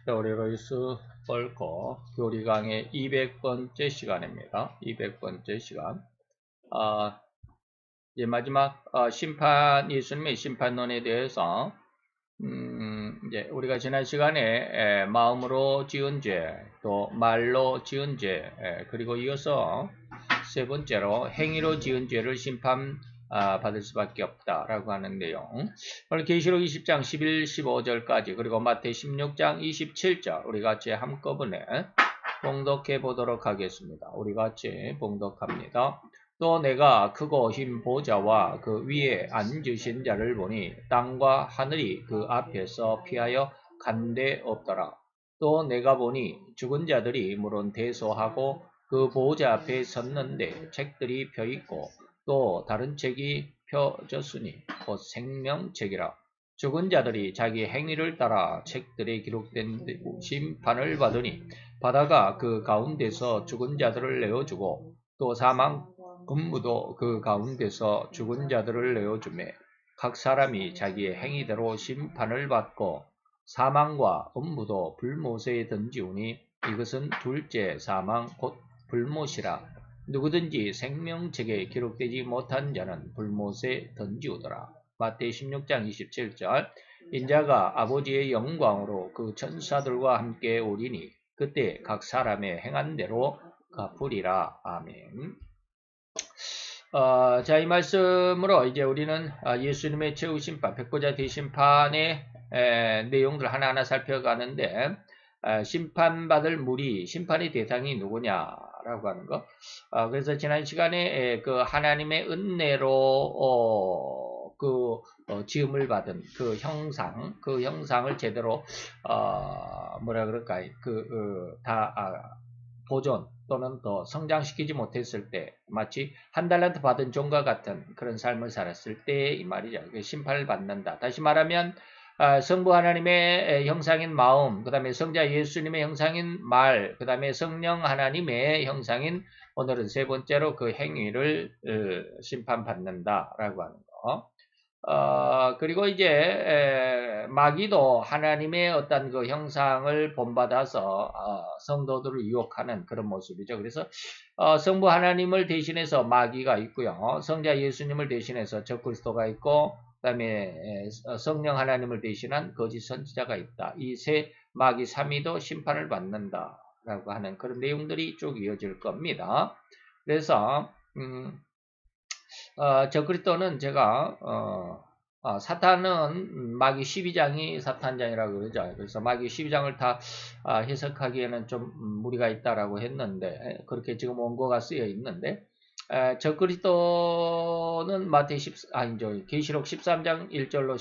테오리로이스 뻘거 교리 강의 200번째 시간입니다. 200번째 시간. 이제 마지막 예수님의 심판론에 대해서 이제 우리가 지난 시간에 마음으로 지은 죄, 또 말로 지은 죄, 그리고 이어서 세 번째로 행위로 지은 죄를 받을 수밖에 없다라고 하는 내용. 오늘 계시록 20장 11, 15절까지 그리고 마태 16장 27절 우리 같이 한꺼번에 봉독해 보도록 하겠습니다. 우리 같이 봉독합니다. 또 내가 크고 흰 보좌와 그 위에 앉으신 자를 보니 땅과 하늘이 그 앞에서 피하여 간데 없더라. 또 내가 보니 죽은 자들이 물은 대소하고 그 보좌 앞에 섰는데 책들이 펴있고 또 다른 책이 펴졌으니 곧 생명책이라. 죽은 자들이 자기 행위를 따라 책들에 기록된 심판을 받으니 바다가 그 가운데서 죽은 자들을 내어주고 또 사망 음부도 그 가운데서 죽은 자들을 내어주매 각 사람이 자기의 행위대로 심판을 받고 사망과 음부도 불못에 던지우니 이것은 둘째 사망 곧 불못이라. 누구든지 생명책에 기록되지 못한 자는 불못에 던지우더라. 마태 16장 27절 인자가 아버지의 영광으로 그 천사들과 함께 오리니 그때 각 사람의 행한 대로 갚으리라. 아멘. 자, 이 말씀으로 이제 우리는 예수님의 최후 심판, 백보자 대심판의 내용들 하나하나 살펴가는데 심판받을 무리, 심판의 대상이 누구냐라고 하는 거. 그래서 지난 시간에 그 하나님의 은혜로 지음을 받은 그 형상을 제대로 뭐라 그럴까요? 보존 또는 더 성장시키지 못했을 때 마치 한 달란트 받은 종과 같은 그런 삶을 살았을 때 이 말이죠. 심판을 받는다. 다시 말하면 성부 하나님의 형상인 마음, 그 다음에 성자 예수님의 형상인 말, 그 다음에 성령 하나님의 형상인 오늘은 세 번째로 그 행위를 심판받는다라고 하는 거. 그리고 이제 마귀도 하나님의 어떤 그 형상을 본받아서 성도들을 유혹하는 그런 모습이죠. 그래서 성부 하나님을 대신해서 마귀가 있고요. 성자 예수님을 대신해서 적그리스도가 있고 그다음에 성령 하나님을 대신한 거짓 선지자가 있다. 이 세 마귀 삼위도 심판을 받는다라고 하는 그런 내용들이 쭉 이어질 겁니다. 그래서 적그리스도는 제가 사탄은 마귀 12장이 사탄장이라고 그러죠. 그래서 마귀 12장을 다 해석하기에는 좀 무리가 있다라고 했는데 그렇게 지금 원고가 쓰여 있는데 적그리스도는 계시록 13장 1절로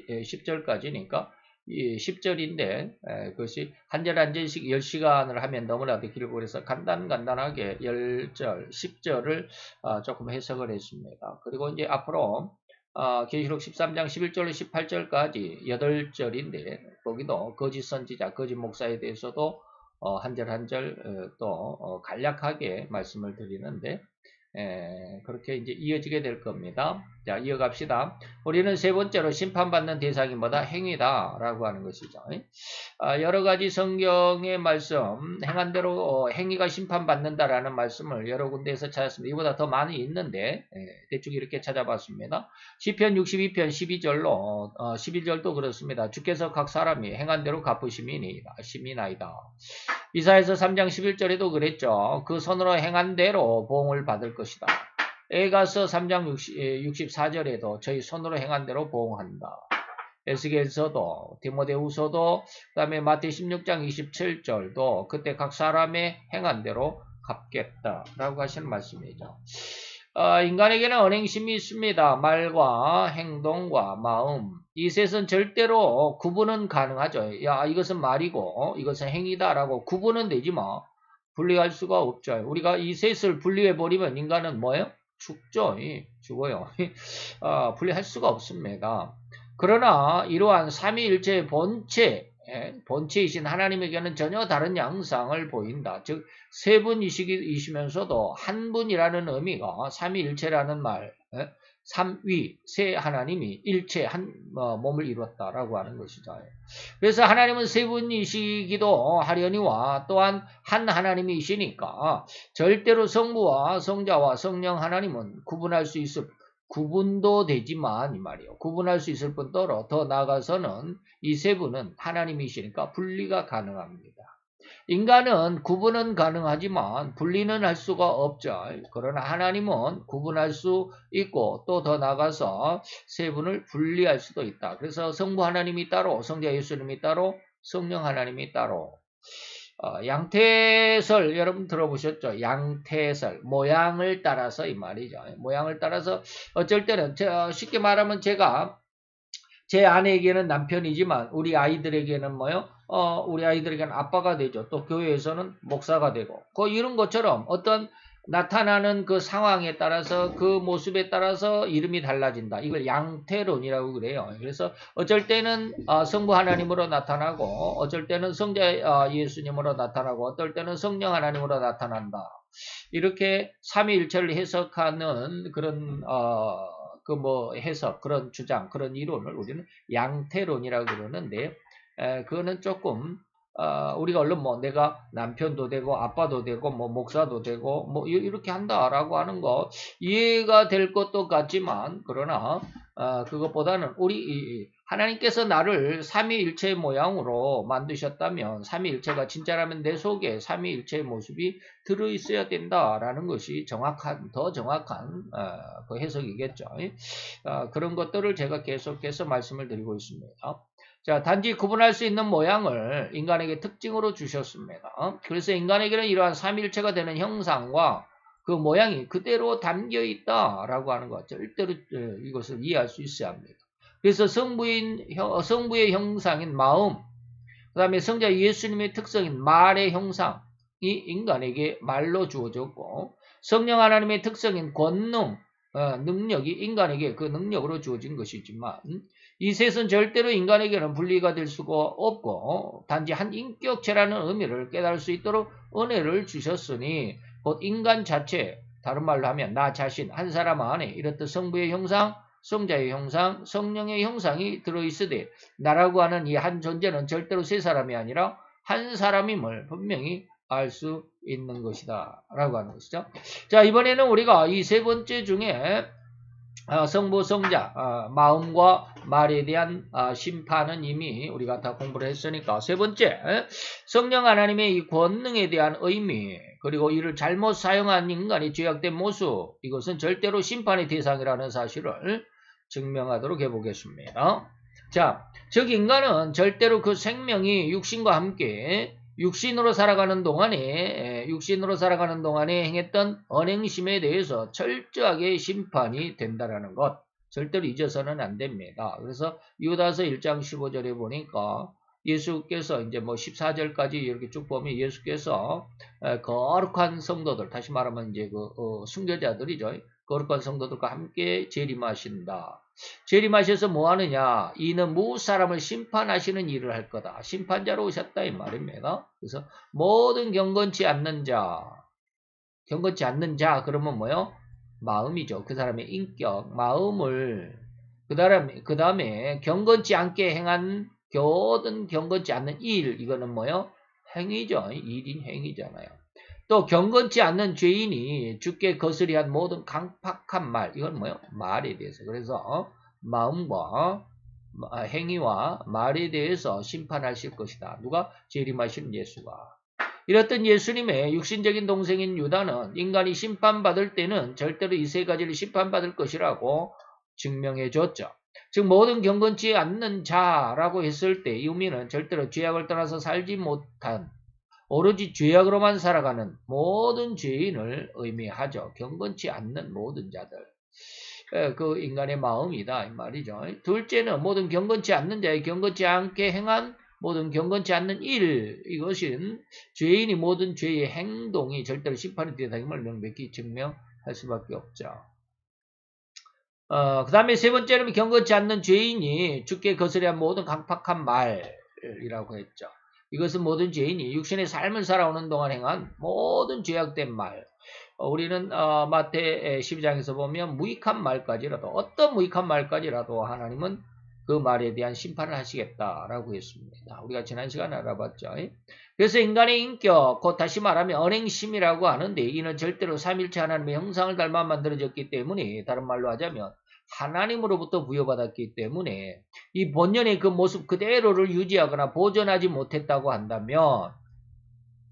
10절까지니까 10절인데 그것이 한 절 한 절씩 10시간을 하면 너무나도 길고 그래서 간단하게 10절, 10절을 조금 해석을 했습니다. 그리고 이제 앞으로 계시록 13장 11절로 18절까지 8절인데 거기도 거짓 선지자, 거짓 목사에 대해서도 한 절 한 절 또 간략하게 말씀을 드리는데 그렇게 이제 이어지게 될 겁니다. 자, 이어갑시다. 우리는 세 번째로 심판받는 대상이 뭐다? 행위다라고 하는 것이죠. 여러 가지 성경의 말씀, 행한 대로 행위가 심판받는다라는 말씀을 여러 군데에서 찾았습니다. 이보다 더 많이 있는데 대충 이렇게 찾아봤습니다. 시편 62편 12절로 11절도 그렇습니다. 주께서 각 사람이 행한 대로 갚으심이나이다. 이사야서 3장 11절에도 그랬죠. 그 손으로 행한 대로 보응을 받을 것이다. 에가서 3장 64절에도 저희 손으로 행한 대로 보응한다. 에스겔서도 디모데후서도 그다음에 마태 16장 27절도 그때 각 사람의 행한 대로 갚겠다라고 하시는 말씀이죠. 인간에게는 언행심이 있습니다. 말과 행동과 마음. 이 셋은 절대로 구분은 가능하죠. 야, 이것은 말이고 이것은 행위다라고 구분은 되지 뭐. 분리할 수가 없죠. 우리가 이 셋을 분리해버리면 인간은 뭐예요? 죽죠. 죽어요. 분리할 수가 없습니다. 그러나 이러한 삼위일체의 본체이신 하나님에게는 전혀 다른 양상을 보인다. 즉 세 분이시면서도 한 분이라는 의미가 삼위일체라는 말, 삼위, 세 하나님이 일체 한 몸을 이뤘다라고 하는 것이죠. 그래서 하나님은 세 분이시기도 하려니와 또한 한 하나님이시니까 절대로 성부와 성자와 성령 하나님은 구분할 수 있을 구분도 되지만 이 말이에요. 구분할 수 있을 뿐더러 더 나아가서는 이 세 분은 하나님이시니까 분리가 가능합니다. 인간은 구분은 가능하지만 분리는 할 수가 없죠. 그러나 하나님은 구분할 수 있고 또 더 나아가서 세 분을 분리할 수도 있다. 그래서 성부 하나님이 따로, 성자 예수님이 따로, 성령 하나님이 따로. 양태설 여러분 들어보셨죠? 양태설 모양을 따라서 이 말이죠. 모양을 따라서 어쩔 때는 쉽게 말하면 제가 제 아내에게는 남편이지만 우리 아이들에게는 뭐요? 우리 아이들에게는 아빠가 되죠. 또 교회에서는 목사가 되고 이런 것처럼 어떤 나타나는 그 상황에 따라서 그 모습에 따라서 이름이 달라진다. 이걸 양태론이라고 그래요. 그래서 어쩔 때는 성부 하나님으로 나타나고 어쩔 때는 성자 예수님으로 나타나고 어떨 때는 성령 하나님으로 나타난다. 이렇게 삼위일체를 해석하는 그런 해석, 그런 주장, 그런 이론을 우리는 양태론이라고 그러는데, 그거는 조금, 우리가 얼른 내가 남편도 되고, 아빠도 되고, 목사도 되고, 이렇게 한다라고 하는 거, 이해가 될 것도 같지만, 그러나, 그것보다는 하나님께서 나를 삼위일체의 모양으로 만드셨다면 삼위일체가 진짜라면 내 속에 삼위일체의 모습이 들어있어야 된다라는 것이 더 정확한 그 해석이겠죠. 그런 것들을 제가 계속해서 말씀을 드리고 있습니다. 자, 단지 구분할 수 있는 모양을 인간에게 특징으로 주셨습니다. 그래서 인간에게는 이러한 삼위일체가 되는 형상과 그 모양이 그대로 담겨 있다라고 하는 것. 절대로 이것을 이해할 수 있어야 합니다. 그래서 성부의 형상인 마음, 그 다음에 성자 예수님의 특성인 말의 형상이 인간에게 말로 주어졌고, 성령 하나님의 특성인 권능, 능력이 인간에게 그 능력으로 주어진 것이지만, 이 셋은 절대로 인간에게는 분리가 될 수가 없고, 단지 한 인격체라는 의미를 깨달을 수 있도록 은혜를 주셨으니, 곧 인간 자체, 다른 말로 하면 나 자신, 한 사람 안에 이렇듯 성부의 형상, 성자의 형상, 성령의 형상이 들어있으되 나라고 하는 이 한 존재는 절대로 세 사람이 아니라 한 사람임을 분명히 알 수 있는 것이다 라고 하는 것이죠. 자, 이번에는 우리가 이 세 번째 중에 성부, 성자, 마음과 말에 대한 심판은 이미 우리가 다 공부를 했으니까 세 번째, 성령 하나님의 이 권능에 대한 의미, 그리고 이를 잘못 사용한 인간의 죄악된 모습, 이것은 절대로 심판의 대상이라는 사실을 증명하도록 해보겠습니다. 자, 즉 인간은 절대로 그 생명이 육신과 함께 육신으로 살아가는 동안에 행했던 언행심에 대해서 철저하게 심판이 된다라는 것, 절대로 잊어서는 안 됩니다. 그래서 유다서 1장 15절에 보니까 예수께서 이제 14절까지 이렇게 쭉 보면 예수께서 거룩한 성도들, 다시 말하면 이제 순교자들이죠. 거룩한 성도들과 함께 재림하신다. 재림하셔서 뭐 하느냐? 이는 무엇 사람을 심판하시는 일을 할 거다. 심판자로 오셨다 이 말입니다. 그래서 모든 경건치 않는 자 그러면 뭐요? 마음이죠. 그 사람의 인격, 마음을 그 다음에 경건치 않게 행한 모든 경건치 않는 일, 이거는 뭐요? 행위죠. 일인 행위잖아요. 또 경건치 않는 죄인이 주께 거스리 한 모든 강팍한 말, 이건 뭐요? 말에 대해서. 그래서 마음과 행위와 말에 대해서 심판하실 것이다. 누가? 재림하신 예수가. 이렇던 예수님의 육신적인 동생인 유다는 인간이 심판받을 때는 절대로 이 세 가지를 심판받을 것이라고 증명해 줬죠. 즉 모든 경건치 않는 자라고 했을 때 이 의미는 절대로 죄악을 떠나서 살지 못한 오로지 죄악으로만 살아가는 모든 죄인을 의미하죠. 경건치 않는 모든 자들. 그 인간의 마음이다 이 말이죠. 둘째는 모든 경건치 않는 자의 경건치 않게 행한 모든 경건치 않는 일, 이것은 죄인이 모든 죄의 행동이 절대로 심판의 대상임을 명백히 증명할 수밖에 없죠. 그 다음에 세 번째는 경건치 않는 죄인이 주께 거스려 한 모든 강팍한 말이라고 했죠. 이것은 모든 죄인이 육신의 삶을 살아오는 동안 행한 모든 죄악된 말, 우리는 마태 12장에서 보면 무익한 말까지라도 어떤 무익한 말까지라도 하나님은 그 말에 대한 심판을 하시겠다라고 했습니다. 우리가 지난 시간에 알아봤죠. 그래서 인간의 인격, 곧 다시 말하면 언행심이라고 하는데 이는 절대로 삼일체 하나님의 형상을 닮아 만들어졌기 때문에 다른 말로 하자면 하나님으로부터 부여받았기 때문에 이 본연의 그 모습 그대로를 유지하거나 보존하지 못했다고 한다면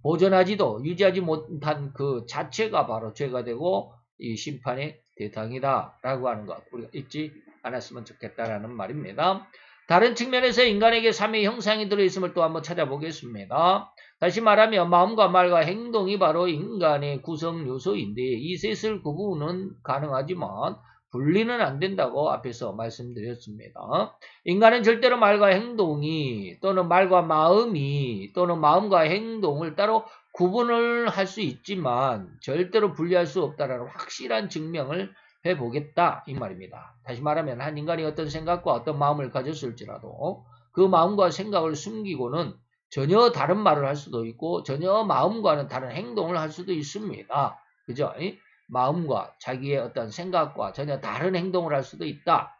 보존하지도 유지하지 못한 그 자체가 바로 죄가 되고 이 심판의 대상이다라고 하는 것 우리가 잊지 않았으면 좋겠다라는 말입니다. 다른 측면에서 인간에게 삼위의 형상이 들어있음을 또 한번 찾아보겠습니다. 다시 말하면 마음과 말과 행동이 바로 인간의 구성 요소인데 이 셋을 구분은 가능하지만 분리는 안 된다고 앞에서 말씀드렸습니다. 인간은 절대로 말과 행동이 또는 말과 마음이 또는 마음과 행동을 따로 구분을 할 수 있지만 절대로 분리할 수 없다라는 확실한 증명을 해보겠다 이 말입니다. 다시 말하면 한 인간이 어떤 생각과 어떤 마음을 가졌을지라도 그 마음과 생각을 숨기고는 전혀 다른 말을 할 수도 있고 전혀 마음과는 다른 행동을 할 수도 있습니다. 그죠? 마음과 자기의 어떤 생각과 전혀 다른 행동을 할 수도 있다.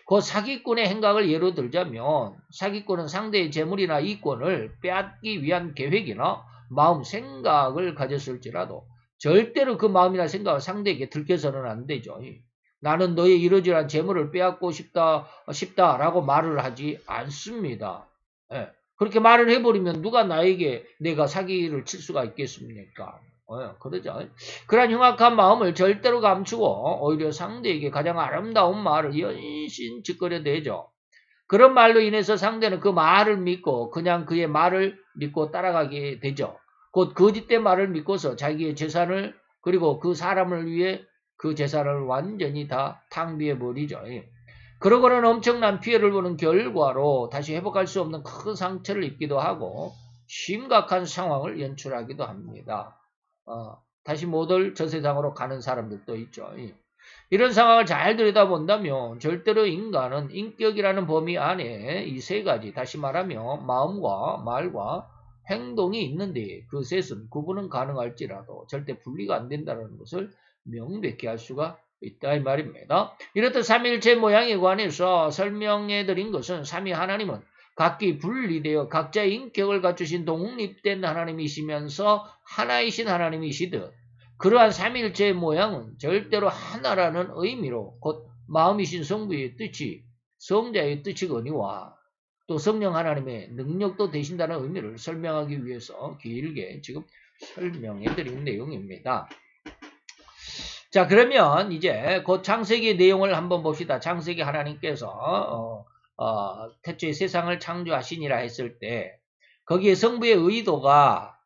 그 사기꾼의 행각을 예로 들자면 사기꾼은 상대의 재물이나 이권을 빼앗기 위한 계획이나 마음, 생각을 가졌을지라도 절대로 그 마음이나 생각을 상대에게 들켜서는 안 되죠. 나는 너의 이러저러한 재물을 빼앗고 싶다라고 말을 하지 않습니다. 예. 그렇게 말을 해버리면 누가 나에게 내가 사기를 칠 수가 있겠습니까? 그러죠. 그러한 흉악한 마음을 절대로 감추고 오히려 상대에게 가장 아름다운 말을 연신 짓거려대죠. 그런 말로 인해서 상대는 그 말을 믿고 그냥 그의 말을 믿고 따라가게 되죠. 곧 거짓된 말을 믿고서 자기의 재산을 그리고 그 사람을 위해 그 재산을 완전히 다 탕비해버리죠. 그러고는 엄청난 피해를 보는 결과로 다시 회복할 수 없는 큰 상처를 입기도 하고 심각한 상황을 연출하기도 합니다. 다시 못 올 저 세상으로 가는 사람들도 있죠. 이런 상황을 잘 들여다본다면 절대로 인간은 인격이라는 범위 안에 이 세 가지 다시 말하면 마음과 말과 행동이 있는데 그 셋은 구분은 가능할지라도 절대 분리가 안 된다는 것을 명백히 할 수가 있다 이 말입니다. 이렇듯 삼위일체 모양에 관해서 설명해 드린 것은 삼위 하나님은 각기 분리되어 각자의 인격을 갖추신 독립된 하나님이시면서 하나이신 하나님이시듯 그러한 삼위일체의 모양은 절대로 하나라는 의미로 곧 마음이신 성부의 뜻이 성자의 뜻이거니와 또 성령 하나님의 능력도 되신다는 의미를 설명하기 위해서 길게 지금 설명해 드린 내용입니다. 자, 그러면 이제 곧 창세기의 내용을 한번 봅시다. 창세기 하나님께서 태초에 세상을 창조하시니라 했을 때 거기에 성부의 의도가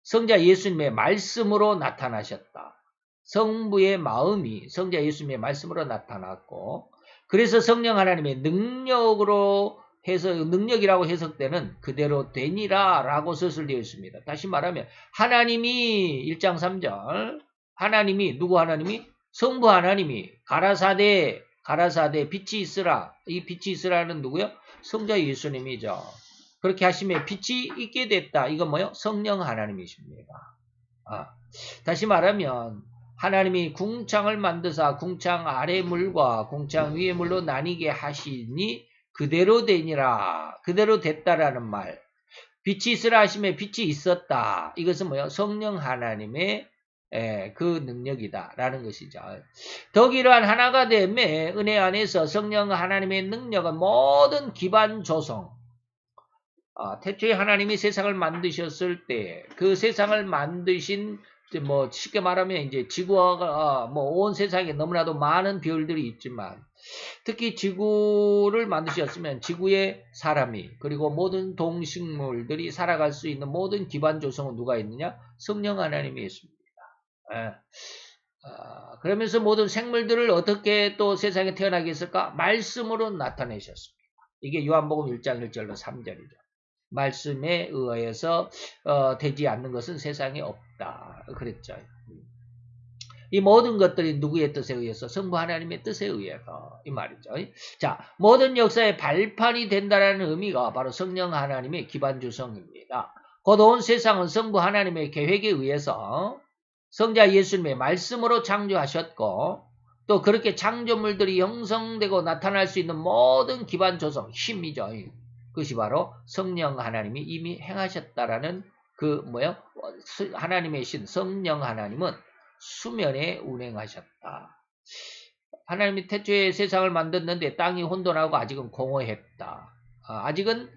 성자 예수님의 말씀으로 나타나셨다. 성부의 마음이 성자 예수님의 말씀으로 나타났고 그래서 성령 하나님의 능력이라고 해석되는 그대로 되니라 라고 서술되어 있습니다. 다시 말하면 하나님이 1장 3절 하나님이 누구 하나님이? 성부 하나님이 가라사대 빛이 있으라. 이 빛이 있으라는 누구요? 성자 예수님이죠. 그렇게 하시면 빛이 있게 됐다. 이건 뭐요? 성령 하나님이십니다. 다시 말하면 하나님이 궁창을 만드사 궁창 아래 물과 궁창 위의 물로 나뉘게 하시니 그대로 되니라. 그대로 됐다라는 말. 빛이 있으라 하시면 빛이 있었다. 이것은 뭐요? 성령 하나님의 그 능력이다 라는 것이죠. 더욱 이러한 하나가 됨에 은혜 안에서 성령 하나님의 능력은 모든 기반 조성 태초에 하나님이 세상을 만드셨을 때 그 세상을 만드신 뭐 쉽게 말하면 이제 지구가 온 세상에 너무나도 많은 별들이 있지만 특히 지구를 만드셨으면 지구에 사람이 그리고 모든 동식물들이 살아갈 수 있는 모든 기반 조성은 누가 있느냐? 성령 하나님이 있습니다. 그러면서 모든 생물들을 어떻게 또 세상에 태어나게 했을까? 말씀으로 나타내셨습니다. 이게 요한복음 1장 1절로 3절이죠. 말씀에 의해서 되지 않는 것은 세상에 없다. 그랬죠. 이 모든 것들이 누구의 뜻에 의해서? 성부 하나님의 뜻에 의해서 이 말이죠. 자, 모든 역사의 발판이 된다는 의미가 바로 성령 하나님의 기반 조성입니다. 곧 온 세상은 성부 하나님의 계획에 의해서 성자 예수님의 말씀으로 창조하셨고 또 그렇게 창조물들이 형성되고 나타날 수 있는 모든 기반 조성, 힘이죠. 그것이 바로 성령 하나님이 이미 행하셨다라는 하나님의 신 성령 하나님은 수면에 운행하셨다. 하나님이 태초에 세상을 만들었는데 땅이 혼돈하고 아직은 공허했다. 아직은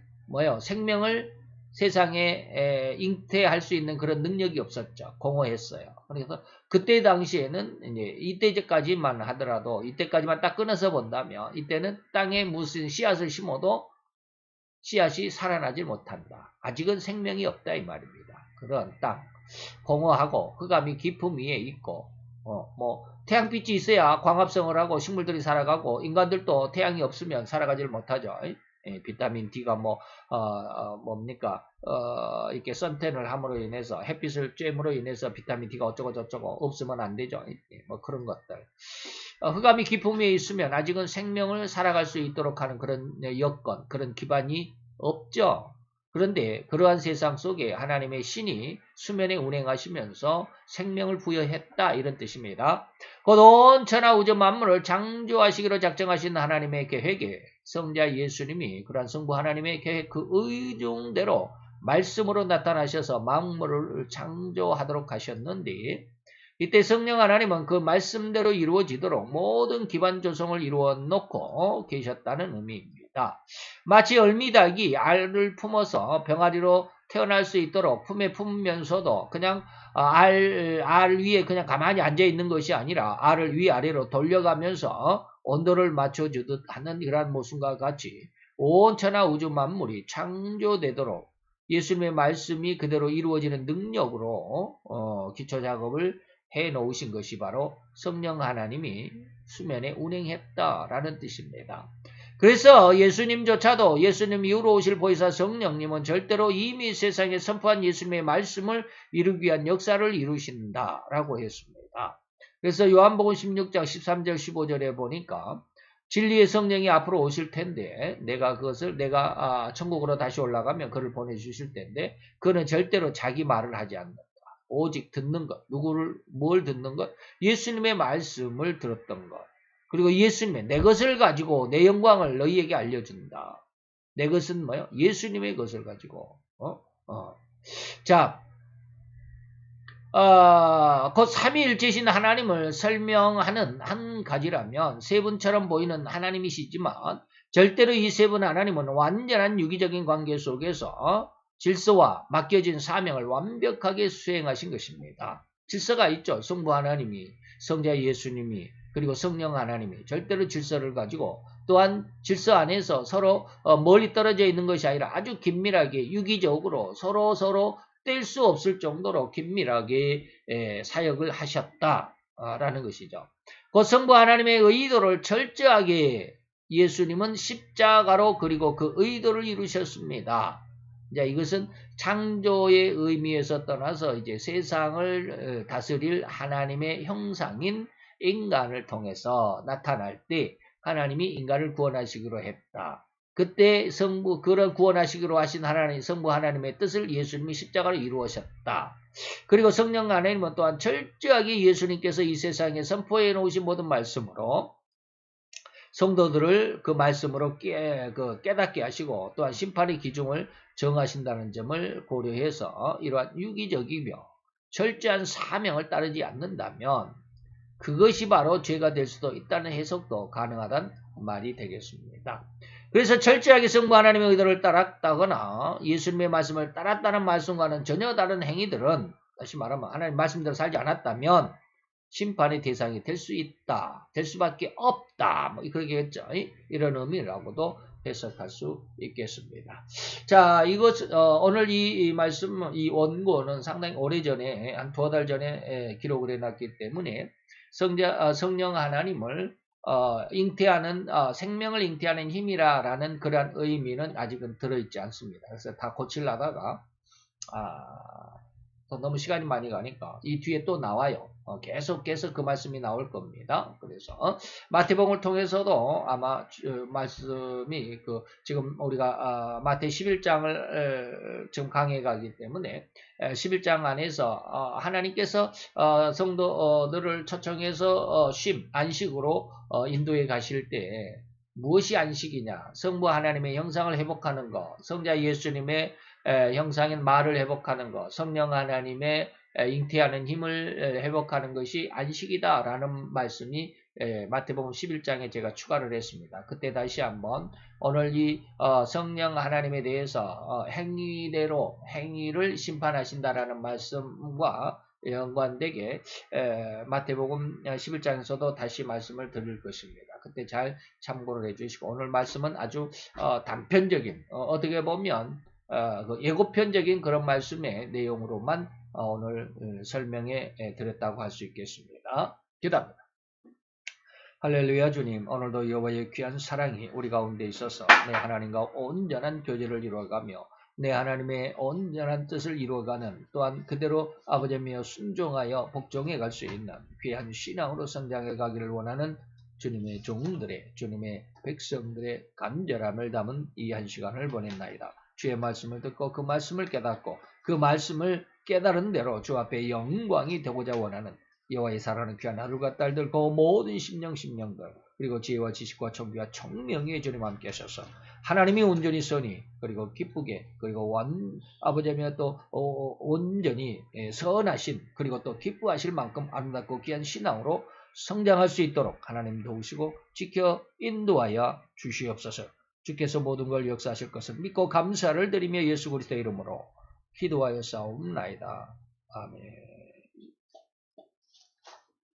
생명을 세상에 잉태할 수 있는 그런 능력이 없었죠. 공허했어요. 그래서 그때 당시에는 이제 이때까지만 하더라도 이때까지만 딱 끊어서 본다면 이때는 땅에 무슨 씨앗을 심어도 씨앗이 살아나질 못한다. 아직은 생명이 없다 이 말입니다. 그런 땅 공허하고 흑암이 깊음 위에 있고 태양빛이 있어야 광합성을 하고 식물들이 살아가고 인간들도 태양이 없으면 살아가질 못하죠. 비타민 D가 이렇게 선탠을 함으로 인해서 햇빛을 쬐므로 인해서 비타민 D가 어쩌고 저쩌고 없으면 안 되죠. 그런 것들. 흑암이 깊음 위에 있으면 아직은 생명을 살아갈 수 있도록 하는 그런 여건, 그런 기반이 없죠. 그런데 그러한 세상 속에 하나님의 신이 수면에 운행하시면서 생명을 부여했다 이런 뜻입니다. 곧 온 천하 우주 만물을 창조하시기로 작정하신 하나님의 계획에 성자 예수님이 그러한 성부 하나님의 계획 그 의중대로 말씀으로 나타나셔서 만물을 창조하도록 하셨는데 이때 성령 하나님은 그 말씀대로 이루어지도록 모든 기반 조성을 이루어 놓고 계셨다는 의미입니다. 마치 얼미닭이 알을 품어서 병아리로 태어날 수 있도록 품에 품으면서도 그냥 알 위에 그냥 가만히 앉아 있는 것이 아니라 알을 위아래로 돌려가면서 온도를 맞춰주듯 하는 이러한 모습과 같이 온 천하 우주 만물이 창조되도록 예수님의 말씀이 그대로 이루어지는 능력으로 기초작업을 해 놓으신 것이 바로 성령 하나님이 수면에 운행했다라는 뜻입니다. 그래서 예수님조차도 예수님 이후로 오실 보혜사 성령님은 절대로 이미 세상에 선포한 예수님의 말씀을 이루기 위한 역사를 이루신다라고 했습니다. 그래서 요한복음 16장 13절 15절에 보니까 진리의 성령이 앞으로 오실 텐데 내가 천국으로 다시 올라가면 그를 보내주실 텐데 그는 절대로 자기 말을 하지 않는다. 오직 듣는 것. 뭘 듣는 것? 예수님의 말씀을 들었던 것. 그리고 예수님의 내 것을 가지고 내 영광을 너희에게 알려준다. 내 것은 뭐요? 예수님의 것을 가지고. 자, 곧 삼위일체신 하나님을 설명하는 한 가지라면 세 분처럼 보이는 하나님이시지만 절대로 이 세 분 하나님은 완전한 유기적인 관계 속에서 질서와 맡겨진 사명을 완벽하게 수행하신 것입니다. 질서가 있죠. 성부 하나님이, 성자 예수님이, 그리고 성령 하나님이 절대로 질서를 가지고 또한 질서 안에서 서로 멀리 떨어져 있는 것이 아니라 아주 긴밀하게 유기적으로 서로 뗄 수 없을 정도로 긴밀하게 사역을 하셨다라는 것이죠. 그 성부 하나님의 의도를 철저하게 예수님은 십자가로 그리고 그 의도를 이루셨습니다. 이제 이것은 창조의 의미에서 떠나서 이제 세상을 다스릴 하나님의 형상인 인간을 통해서 나타날 때 하나님이 인간을 구원하시기로 했다. 그때 그런 구원하시기로 하신 하나님, 성부 하나님의 뜻을 예수님이 십자가로 이루셨다. 그리고 성령 하나님은 또한 철저하게 예수님께서 이 세상에 선포해 놓으신 모든 말씀으로 성도들을 그 말씀으로 깨닫게 하시고 또한 심판의 기준을 정하신다는 점을 고려해서 이러한 유기적이며 철저한 사명을 따르지 않는다면 그것이 바로 죄가 될 수도 있다는 해석도 가능하다는 말이 되겠습니다. 그래서 철저하게 성부 하나님의 의도를 따랐다거나 예수님의 말씀을 따랐다는 말씀과는 전혀 다른 행위들은 다시 말하면 하나님 말씀대로 살지 않았다면 심판의 대상이 될 수 있다. 될 수밖에 없다. 그렇게 했죠. 이런 의미라고도 해석할 수 있겠습니다. 자, 오늘 이 말씀, 이 원고는 상당히 오래전에, 한 두어 달 전에 기록을 해놨기 때문에 성령 하나님을 생명을 잉태하는 힘이라는 그런 의미는 아직은 들어있지 않습니다. 그래서 다 고치려다가 또 너무 시간이 많이 가니까 이 뒤에 또 나와요. 계속해서 그 말씀이 나올 겁니다. 그래서 마태복음을 통해서도 아마 말씀이 지금 우리가 마태 11장을 지금 강해 가기 때문에 11장 안에서 하나님께서 성도들을 초청해서 안식으로 인도해 가실 때 무엇이 안식이냐? 성부 하나님의 형상을 회복하는 것, 성자 예수님의 형상인 말을 회복하는 것, 성령 하나님의 잉태하는 힘을 회복하는 것이 안식이다라는 말씀이 마태복음 11장에 제가 추가를 했습니다. 그때 다시 한번 오늘 이 성령 하나님에 대해서 행위대로 행위를 심판하신다라는 말씀과 연관되게 마태복음 11장에서도 다시 말씀을 드릴 것입니다. 그때 잘 참고를 해주시고 오늘 말씀은 아주 단편적인 어떻게 보면 예고편적인 그런 말씀의 내용으로만 오늘 설명해 드렸다고 할 수 있겠습니다. 기도합니다. 할렐루야. 주님, 오늘도 여호와의 귀한 사랑이 우리 가운데 있어서 내 하나님과 온전한 교제를 이루어가며 내 하나님의 온전한 뜻을 이루어가는 또한 그대로 아버지며 순종하여 복종해 갈 수 있는 귀한 신앙으로 성장해 가기를 원하는 주님의 종들의 주님의 백성들의 간절함을 담은 이 한 시간을 보냈나이다. 주의 말씀을 듣고 그 말씀을 깨닫고 그 말씀을 깨달은 대로 주 앞에 영광이 되고자 원하는 여호와의 사랑하는 귀한 아들과 딸들 그 모든 심령들 그리고 지혜와 지식과 청기와 청명의 주님 함께 하셔서 하나님이 온전히 선이 그리고 기쁘게 그리고 아버지며 또 온전히 선하신 그리고 또 기뻐하실 만큼 아름답고 귀한 신앙으로 성장할 수 있도록 하나님 도우시고 지켜 인도하여 주시옵소서. 주께서 모든 걸 역사하실 것을 믿고 감사를 드리며 예수 그리스도의 이름으로 기도하여 싸움나이다. 아멘.